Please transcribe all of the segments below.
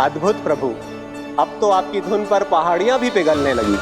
अद्भुत प्रभु, अब तो आपकी धुन पर पहाड़ियां भी पिघलने लगी।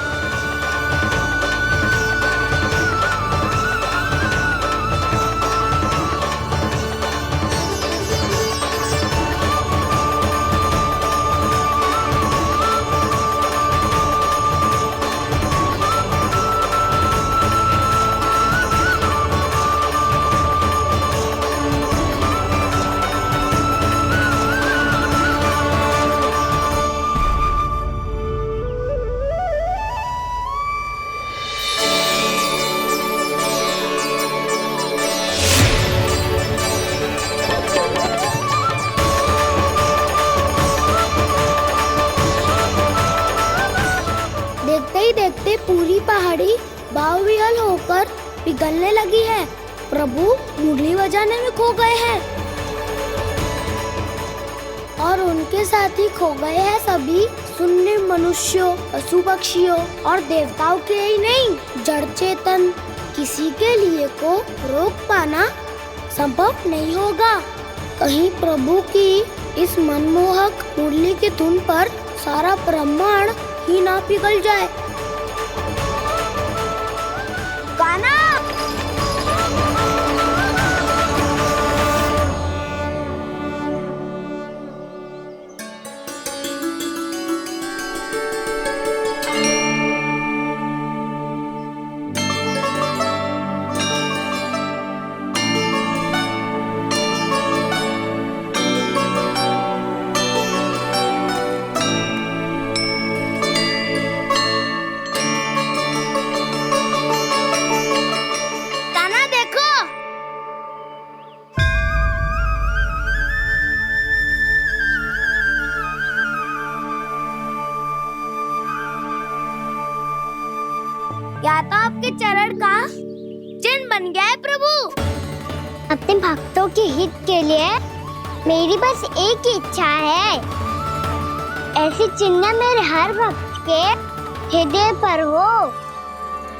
देखते ही देखते पूरी पहाड़ी बावरियल होकर पिघलने लगी है। प्रभु मुरली बजाने में खो गए हैं और उनके साथ ही खो गए हैं सभी सुनने मनुष्यों, पशु पक्षियों और देवताओं के ही नहीं, जड़ चेतन किसी के लिए को रोक पाना संभव नहीं होगा। कहीं प्रभु की इस मनमोहक मुरली की धुन पर सारा ब्रह्मांड ही ना पिघल जाए। गाना क्या तो आपके चरण का चिन्ह बन गया है प्रभु। अपने भक्तों के हित के लिए मेरी बस एक ही इच्छा है, ऐसी चिन्ह मेरे हर भक्त के हृदय पर हो।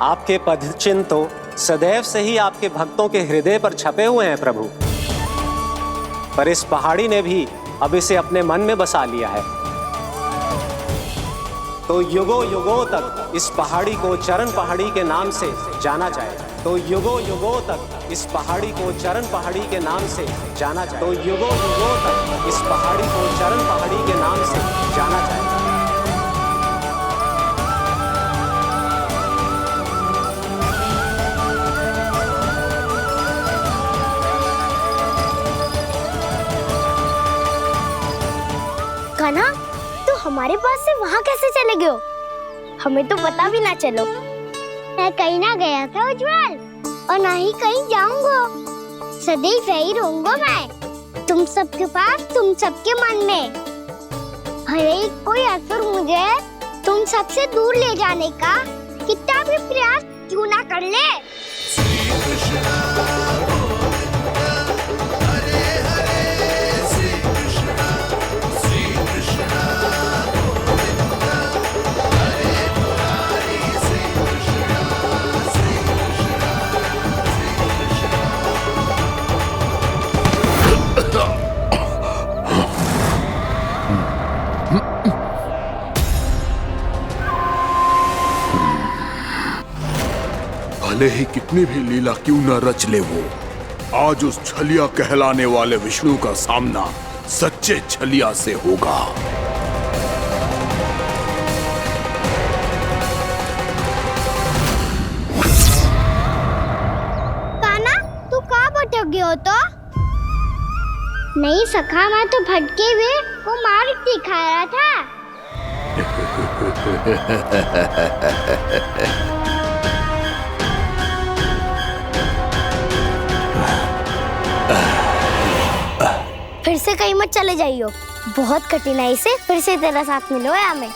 आपके पद चिन्ह तो सदैव से ही आपके भक्तों के हृदय पर छपे हुए हैं प्रभु, पर इस पहाड़ी ने भी अब इसे अपने मन में बसा लिया है। तो युगों युगों तक इस पहाड़ी को चरण पहाड़ी के नाम से जाना जाएगा। तो युगों युगों तक इस पहाड़ी को चरण पहाड़ी के नाम से जाना जाएगा। तो युगों युगों तक इस पहाड़ी को चरण पहाड़ी के नाम से जाना जाएगा। कान्हा, तो हमारे पास से वहाँ कैसे चले गए हो? हमें तो पता भी ना चलो। मैं कहीं ना गया था उज्जवल, और ना ही कहीं जाऊंगा। सदैव यही रहूंगा मैं, तुम सबके पास, तुम सबके मन में। हर एक कोई असर मुझे तुम सबसे दूर ले जाने का कितना भी प्रयास क्यों ना कर ले। भले ही कितनी भी लीला क्यों न रच ले वो, आज उस छलिया कहलाने वाले विष्णु का सामना सच्चे छलिया से होगा। कान्हा, तू कहाँ भटक गया हो तो? नहीं सखा, मैं तो भटके हुए वो मार्ग दिखा रहा था। फिर से कहीं मत चले जाइयो, बहुत कठिनाई से फिर से तेरा साथ मिलो है हमें।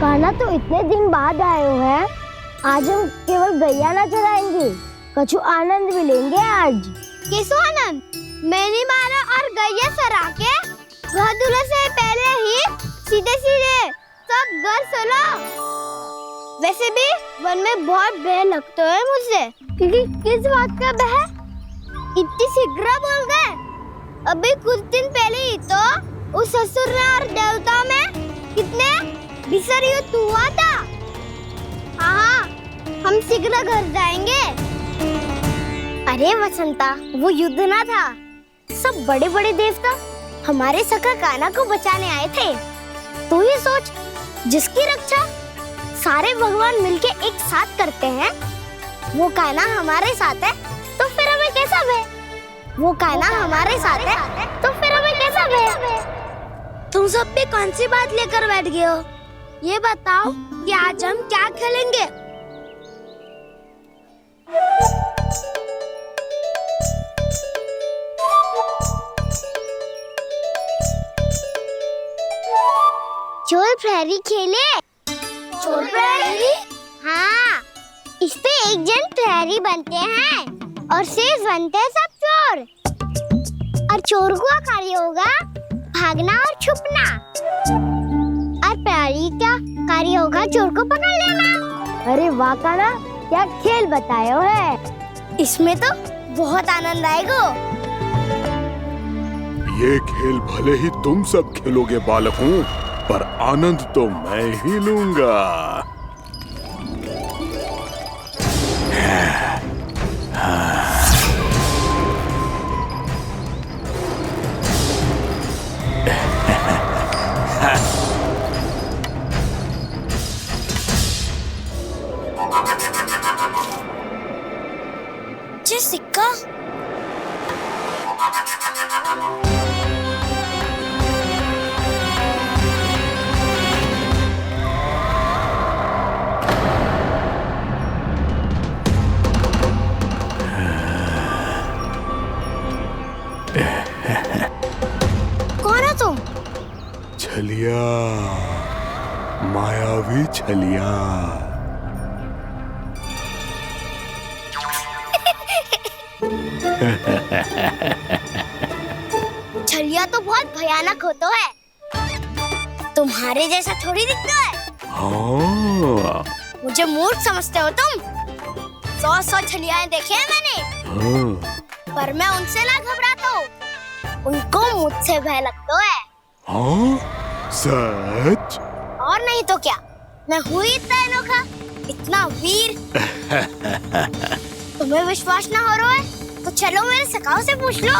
कान्हा, तो इतने दिन बाद आए हो हैं, आज हम केवल गैया ना चराएंगे, कछु आनंद भी लेंगे आज। किसो आनंद? मैंने मारा और गैया सरा के घर दूल्हे से पहले ही सीधे सीधे सब घर चलो। वैसे भी वन में बहुत भय लगता है मुझसे, क्योंकि किस बात का भय? इतनी शीघ्र बोल गए, अभी कुछ दिन पहले ही तो उस ससुर और देवता में कितने भीषण युद्ध हुआ था। हाँ, हम शीघ्र घर जाएंगे। अरे वसंता, वो युद्ध ना था, सब बड़े बड़े देवता हमारे सखा कान्हा को बचाने आए थे। तू ये सोच, जिसकी रक्षा सारे भगवान मिलके एक साथ करते हैं, वो कान्हा हमारे साथ है, तो फिर हमें कैसा भय? वो कान्हा हमारे साथ है, तो फिर हमें कैसा भय? तुम सब भी कौन सी बात लेकर बैठ गए हो? ये बताओ कि आज हम क्या खेलेंगे? चोर प्रहरी खेले। चोर प्रहरी? हाँ, इस पे एक जन प्रहरी बनते हैं और शेष बनते हैं सब चोर। और चोर का कार्य होगा भागना और छुपना, और प्रहरी का कार्य होगा चोर को पकड़ लेना। अरे वाह कान्हा, क्या खेल बताए है। इसमें तो बहुत आनंद आएगा। ये खेल भले ही तुम सब खेलोगे बालकों, पर आनंद तो मैं ही लूंगा। ये सिक्का कौन है तुम? छलिया, मायावी छलिया। छलिया तो बहुत भयानक होता है, तुम्हारे जैसा थोड़ी दिखता है। हाँ। मुझे मूर्ख समझते हो तुम? 100 छलियाएं देखे हैं मैंने। हाँ। पर मैं उनसे ना घबराता हूँ, उनको मुझसे भय लगता है। हाँ? सच? और नहीं तो क्या, मैं हूँ इतना अनोखा, इतना वीर। तुम्हें विश्वास ना हो रहा है तो चलो मेरे सखाओं से पूछ लो।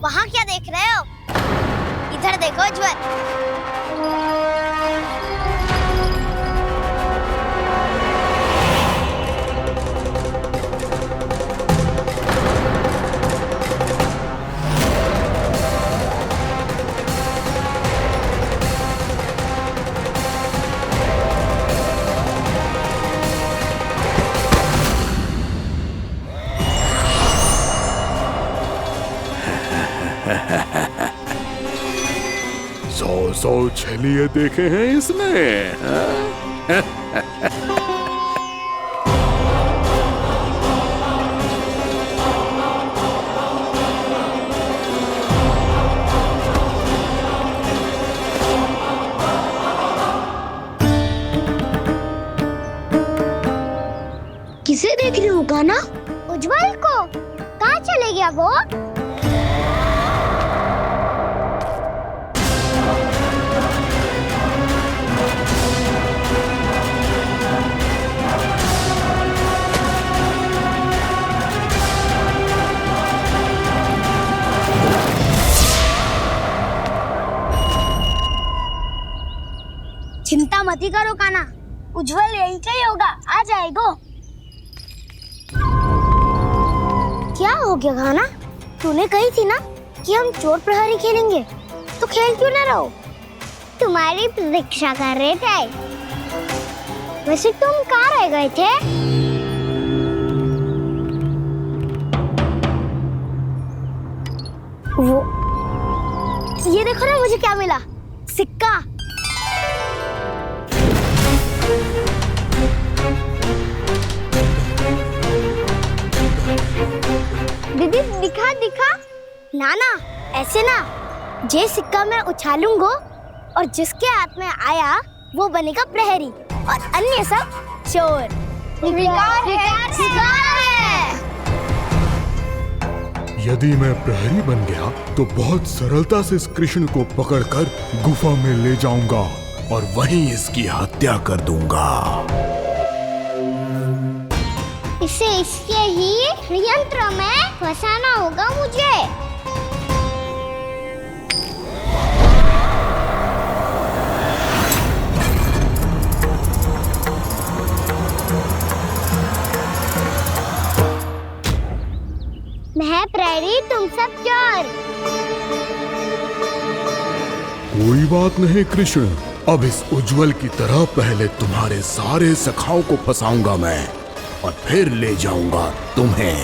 वहाँ क्या देख रहे हो? इधर देखो उज्जवल। सौ छलिए देखे हैं इसने। किसे देख रही हो कान्हा? उज्जवल को। कहाँ चले गया वो? चिंता मत ही करो कान्हा, उज्जवल यहीं का ही होगा, आ जाएगा। क्या हो गया कान्हा? तूने कही थी ना कि हम चोर प्रहरी खेलेंगे, तो खेल क्यों ना रहो? तुम्हारी प्रतीक्षा कर रहे थे। वैसे तुम कहाँ रह गए थे? वो ये देखो ना, मुझे क्या मिला? सिक्का। दीदी दिखा दिखा। ना ना, ऐसे ना। जे सिक्का मैं उछालूंगा और जिसके हाथ में आया वो बनेगा प्रहरी और अन्य सब चोर स्वीकार है। यदि मैं प्रहरी बन गया तो बहुत सरलता से इस कृष्ण को पकड़कर गुफा में ले जाऊंगा और वहीं इसकी हत्या कर दूंगा। इसे इसके ही यंत्र में फंसाना होगा मुझे। मैं प्रहरी, तुम सब चोर। कोई बात नहीं कृष्ण, अब इस उज्जवल की तरह पहले तुम्हारे सारे सखाओं को फंसाऊंगा मैं और फिर ले जाऊंगा तुम्हें।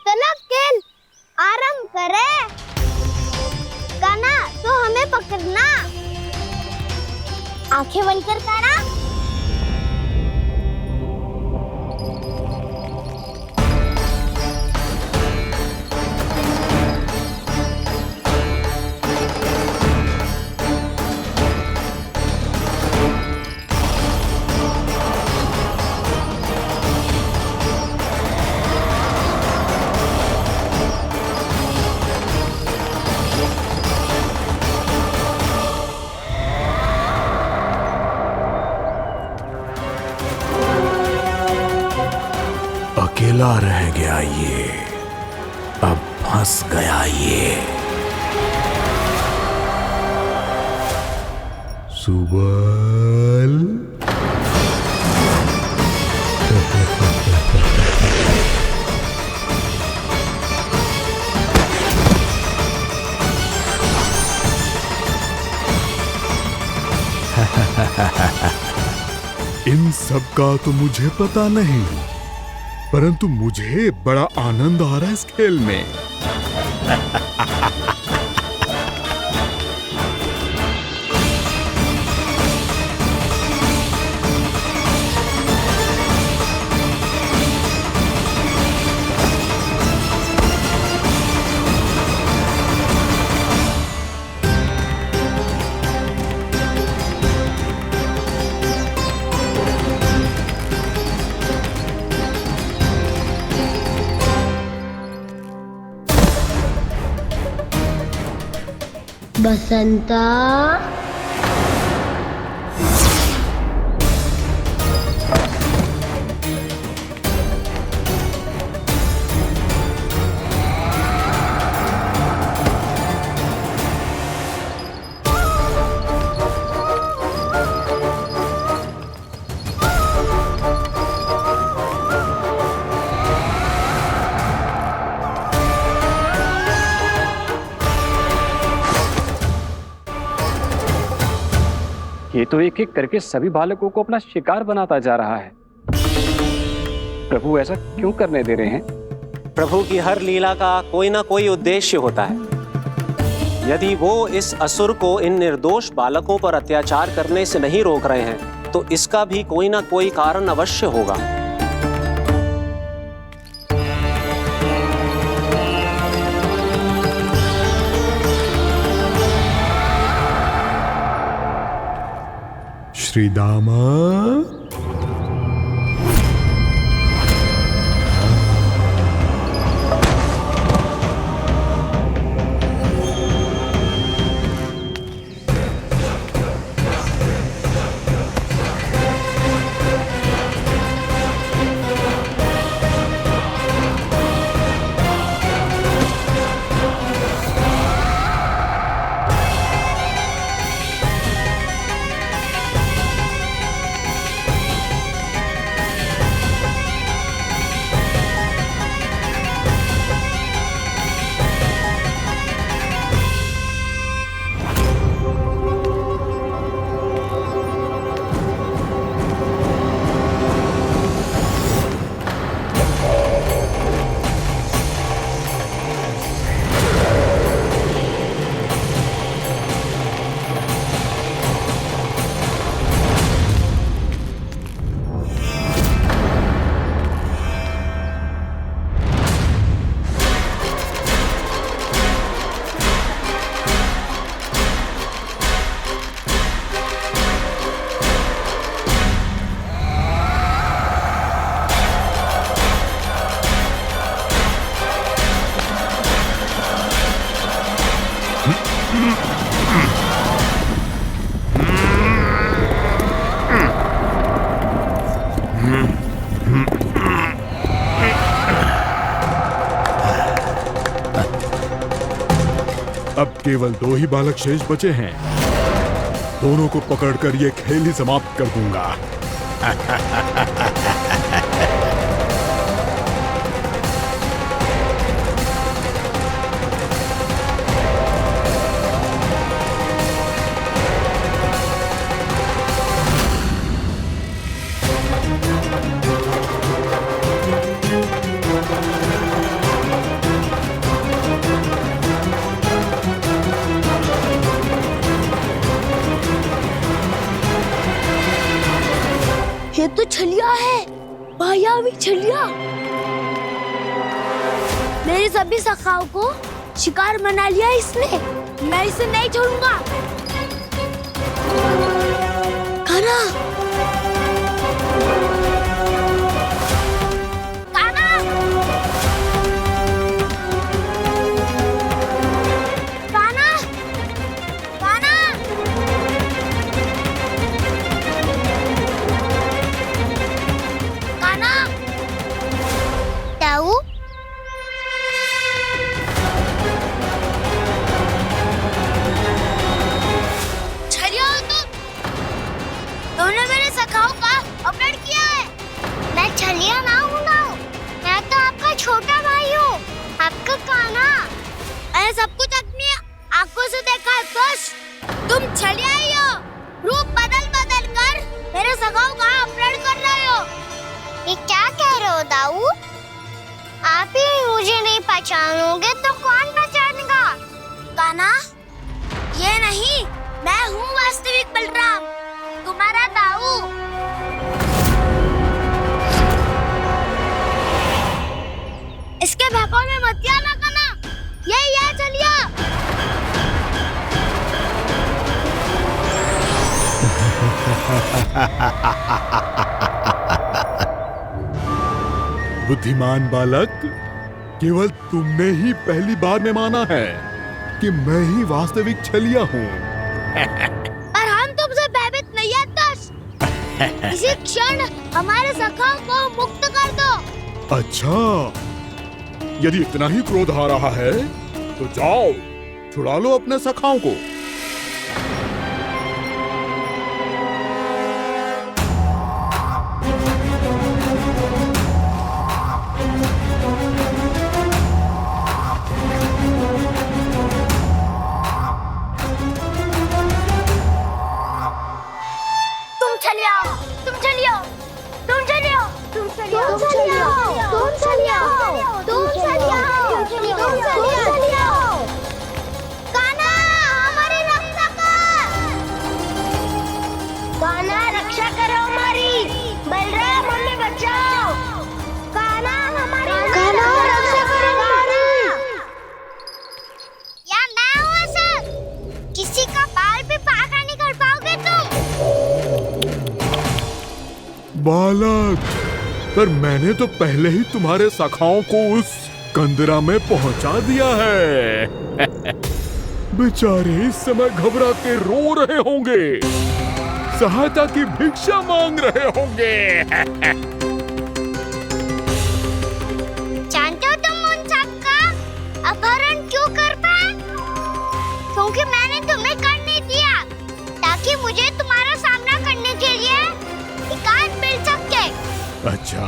चलो खेल आरंभ करें। काना, तो हमें पकड़ना। आंखें बंद कर काना। अकेला रह गया ये, अब फंस गया ये। सुबल इन सब का तो मुझे पता नहीं, परंतु मुझे बड़ा आनंद आ रहा है इस खेल में। बसंता, ये तो एक एक करके सभी बालकों को अपना शिकार बनाता जा रहा है। प्रभु ऐसा क्यों करने दे रहे हैं? प्रभु की हर लीला का कोई ना कोई उद्देश्य होता है। यदि वो इस असुर को इन निर्दोष बालकों पर अत्याचार करने से नहीं रोक रहे हैं तो इसका भी कोई ना कोई कारण अवश्य होगा। श्री दामा, अब केवल 2 ही बालक शेष बचे हैं। दोनों को पकड़कर ये खेल ही समाप्त कर दूंगा। ये तो छलिया है, मायावी छलिया। मेरे सभी सखाओं को शिकार बना लिया इसने। मैं इसे नहीं छोड़ूंगा। कान्हा, कान्हा, कान्हा, कान्हा। कान्हा, ताऊ, छलिया हो तुम। तुमने मेरे सखाओं का अपहरण किया है। मैं छलिया ना हूँ ताऊ। मैं तो आपका छोटा भाई हूँ, आपका कान्हा। मैंने सब कुछ अपनी आंखों से देखा है। बस तुम छलिया ही हो। रूप बदल बदल कर मेरे सखाओं का अपहरण कर रहे हो। ये क्या कह रहे हो ताऊ? आप ही मुझे नहीं पहचानोगे तो कौन पहचानेगा? कान्हा, ये नहीं, मैं हूँ वास्तविक बलराम, तुम्हारा ताऊ। इसके भौकाल में मत आना कान्हा। ये चलिए। बुद्धिमान बालक, केवल तुमने ही पहली बार में माना है कि मैं ही वास्तविक छलिया हूँ। पर हम तुमसे भयभीत नहीं है दस। इसी क्षण हमारे सखाओं को मुक्त कर दो। अच्छा, यदि इतना ही क्रोध आ रहा है तो जाओ, छुड़ा लो अपने सखाओं को। तुम चलिए आओ, तुम चलिए आओ, तुम चलिए आओ, तुम चलिए आओ, तुम चलिए आओ, तुम चलिए आओ, तुम चलिए आओ, तुम चलिए आओ। कान्हा, हमारी रक्षा कर। कान्हा, रक्षा करो हमारी। बलराम, हमें बचाओ। कान्हा, हमारी रक्षा करो हमारी। या मैं हूँ सर। किसी का बाल भी पाका नहीं कर पाओगे तुम। बालक, पर मैंने तो पहले ही तुम्हारे सखाओं को उस कंदरा में पहुंचा दिया है। बेचारे इस समय घबरा के रो रहे होंगे, सहायता की भिक्षा मांग रहे होंगे। जानते हो तुम उन सबका अपहरण क्यों कर पाए? क्योंकि मैंने तुम्हें कर नहीं दिया, ताकि मुझे तुम्हारा सामना करने के लिए एकांत मिल सके। अच्छा।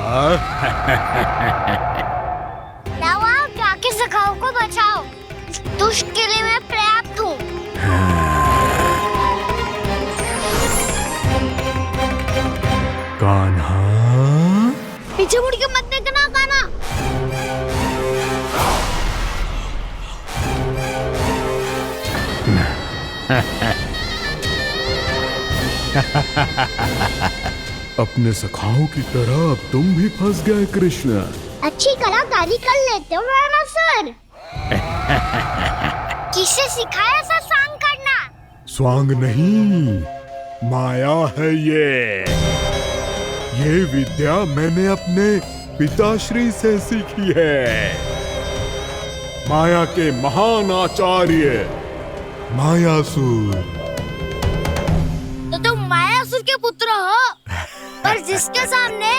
जाओ, आप जाके सखाओं को बचाओ। इस दुष्ट के लिए मैं पर्याप्त हूँ। कान्हा, पीछे मुड़ के मत देखना कान्हा। अपने सखाओं की तरह अब तुम भी फंस गए कृष्ण। अच्छी कलाकारी कर लेते हो मेरा सर। किसे सिखाया ऐसा स्वांग करना? स्वांग नहीं, माया है ये विद्या मैंने अपने पिताश्री से सीखी है। माया के महान आचार्य मायासुर। तो तुम मायासुर के पुत्र हो, पर जिसके सामने